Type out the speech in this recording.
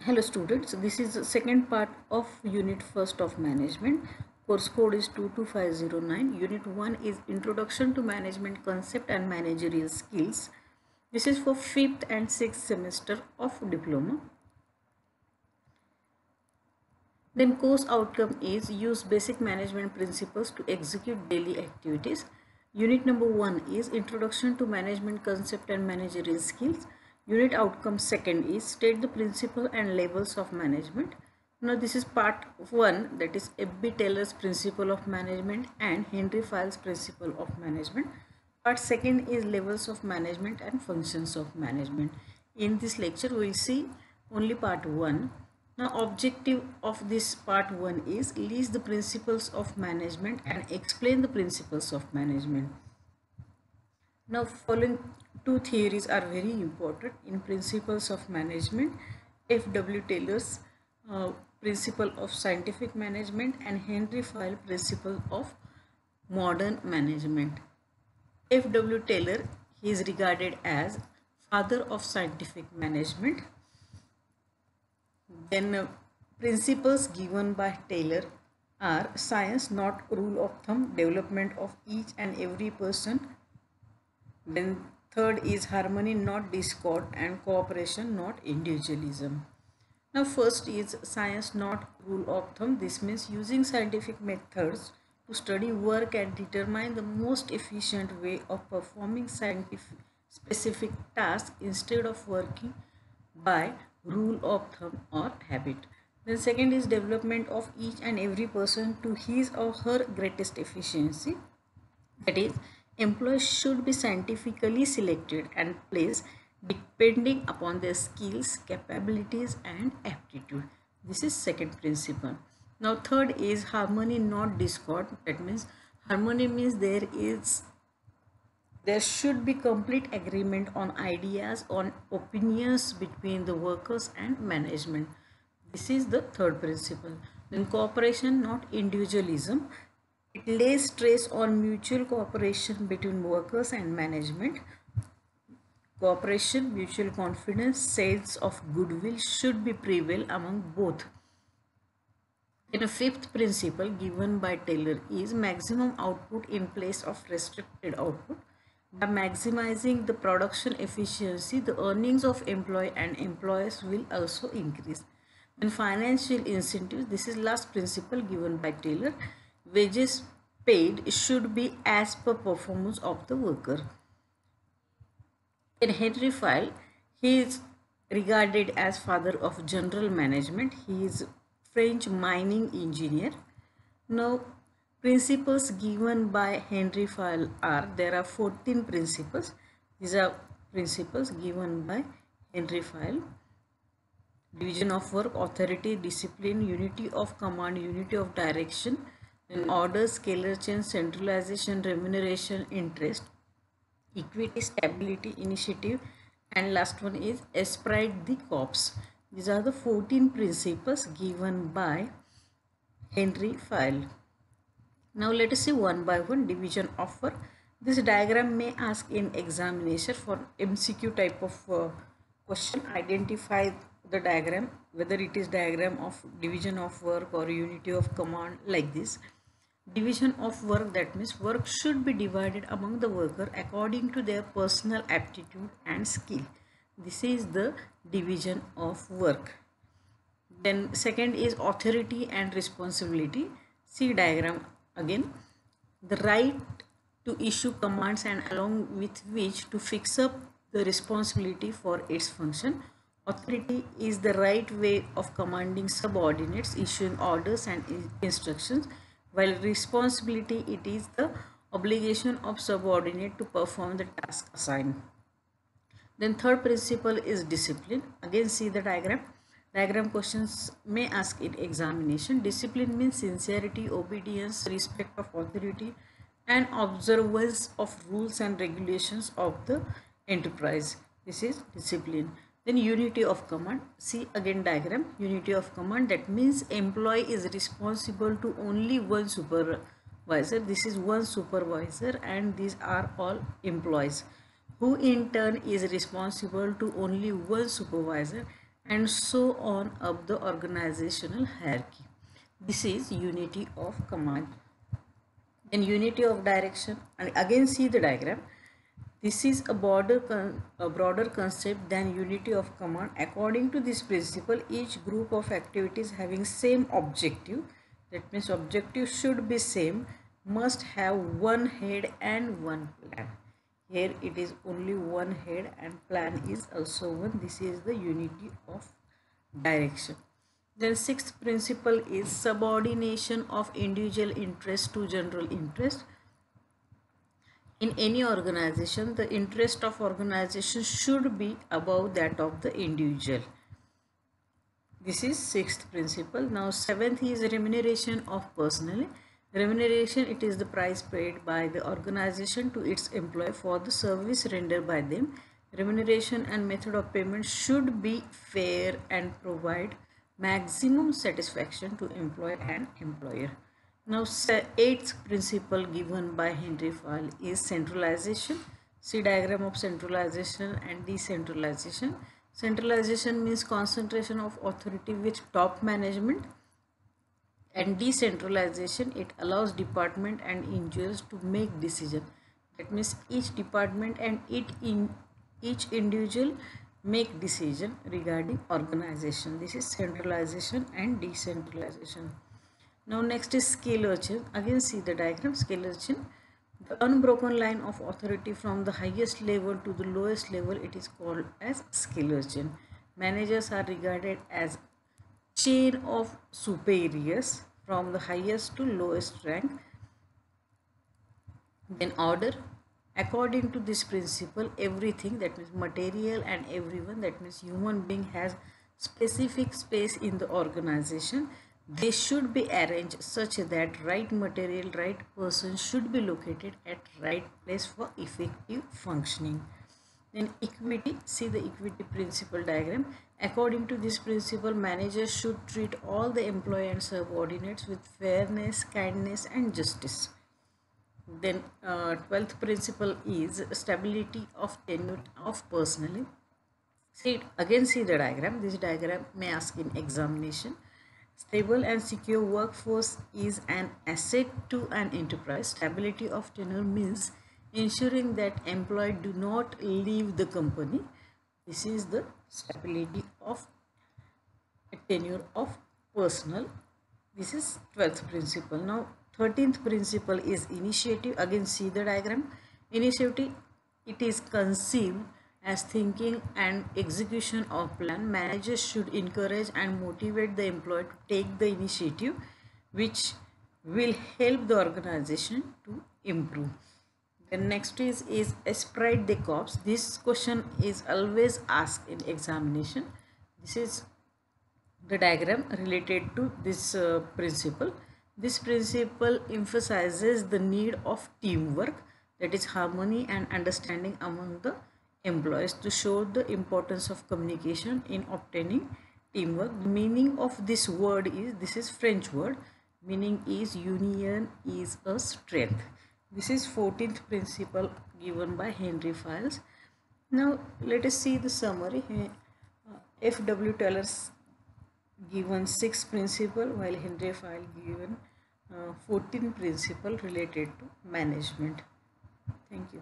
Hello students, this is the second part of unit first of management. Course code is 22509. Unit 1 is introduction to management concept and managerial skills. This is for 5th and 6th semester of diploma. Then course outcome is use basic management principles to execute daily activities. Unit number 1 is introduction to management concept and managerial skills. Unit outcome second is state the principle and levels of management. Now this is part 1, that is F.B. Taylor's principle of management and Henry Fayol's principle of management. Part second is levels of management and functions of management. In this lecture we will see only part 1. Now objective of this part 1 is list the principles of management and explain the principles of management. Now following two theories are very important in principles of management. F.W. Taylor's principle of scientific management and Henry Fayol principle of modern management. F.W. Taylor, he is regarded as father of scientific management. Then principles given by Taylor are science not rule of thumb, development of each and every person. Then third is harmony not discord and cooperation not individualism. Now first is science not rule of thumb. This means using scientific methods to study work and determine the most efficient way of performing scientific specific tasks instead of working by rule of thumb or habit. Then second is development of each and every person to his or her greatest efficiency. That is, employees should be scientifically selected and placed depending upon their skills, capabilities and aptitude. This is second principle. Now third is harmony not discord. That means harmony means there should be complete agreement on ideas, on opinions between the workers and management. This is the third principle. Then cooperation not individualism. It lays stress on mutual cooperation between workers and management. Cooperation, mutual confidence, sense of goodwill should be prevail among both. Then a fifth principle given by Taylor is maximum output in place of restricted output. By maximizing the production efficiency, the earnings of employee and employers will also increase. Then financial incentives, this is last principle given by Taylor. Wages paid should be as per performance of the worker. In Henry Fayol, he is regarded as father of general management. He is French mining engineer. Now principles given by Henry Fayol are, there are 14 principles. These are principles given by Henry Fayol. Division of work, authority, discipline, unity of command, unity of direction, then order, scalar change, centralization, remuneration, interest, equity, stability, initiative, and last one is esprit de corps. These are the 14 principles given by Henry Fayol. Now let us see one by one division of work. This diagram may ask in examination for MCQ type of question. Identify the diagram, whether it is diagram of division of work or unity of command, like this. Division of work, that means work should be divided among the worker according to their personal aptitude and skill. This is the division of work. Then second is authority and responsibility. See diagram again. The right to issue commands and along with which to fix up the responsibility for its function. Authority is the right way of commanding subordinates, issuing orders and instructions, while responsibility, it is the obligation of subordinate to perform the task assigned. Then third principle is discipline. Again see the diagram. Diagram questions may ask in examination. Discipline means sincerity, obedience, respect of authority and observance of rules and regulations of the enterprise. This is discipline. Then unity of command. See again diagram. Unity of command, that means employee is responsible to only one supervisor. This is one supervisor and these are all employees, who in turn is responsible to only one supervisor, and so on up the organizational hierarchy. This is unity of command. Then unity of direction, and again see the diagram. This is a broader concept than unity of command. According to this principle, each group of activities having same objective, that means objective should be same, must have one head and one plan. Here it is only one head and plan is also one. This is the unity of direction. Then sixth principle is subordination of individual interest to general interest. In any organization, the interest of organization should be above that of the individual. This is sixth principle. Now seventh is remuneration of personnel. Remuneration, it is the price paid by the organization to its employee for the service rendered by them. Remuneration and method of payment should be fair and provide maximum satisfaction to employer and employer. Now, eighth principle given by Henry Fayol is centralization. See diagram of centralization and decentralization. Centralization means concentration of authority with top management, and decentralization, it allows department and individuals to make decision. That means each department and each individual make decision regarding organization. This is centralization and decentralization. Now next is scalar chain. Again see the diagram. Scalar chain, the unbroken line of authority from the highest level to the lowest level, it is called as scalar chain. Managers are regarded as chain of superiors from the highest to lowest rank. Then order, according to this principle, everything, that means material and everyone, that means human being, has specific space in the organization. They should be arranged such that right material, right person should be located at right place for effective functioning. Then equity, see the equity principle diagram. According to this principle, managers should treat all the employee and subordinates with fairness, kindness and justice. Then 12th principle is stability of tenure of personnel. See again, see the diagram. This diagram may ask in examination. Stable and secure workforce is an asset to an enterprise. Stability of tenure means ensuring that employees do not leave the company. This is the stability of tenure of personnel. This is 12th principle. Now 13th principle is initiative. Again see the diagram. Initiative, it is conceived as thinking and execution of plan. Managers should encourage and motivate the employee to take the initiative, which will help the organization to improve. The next is esprit de corps. This question is always asked in examination. This is the diagram related to this principle. This principle emphasizes the need of teamwork, that is harmony and understanding among the employees, to show the importance of communication in obtaining teamwork. The meaning of this word is, this is French word, meaning is union is a strength. This is 14th principle given by Henry Fayol. Now let us see the summary. F.W. Taylor's given 6 principle, while Henry Fayol given 14 principle related to management. Thank you.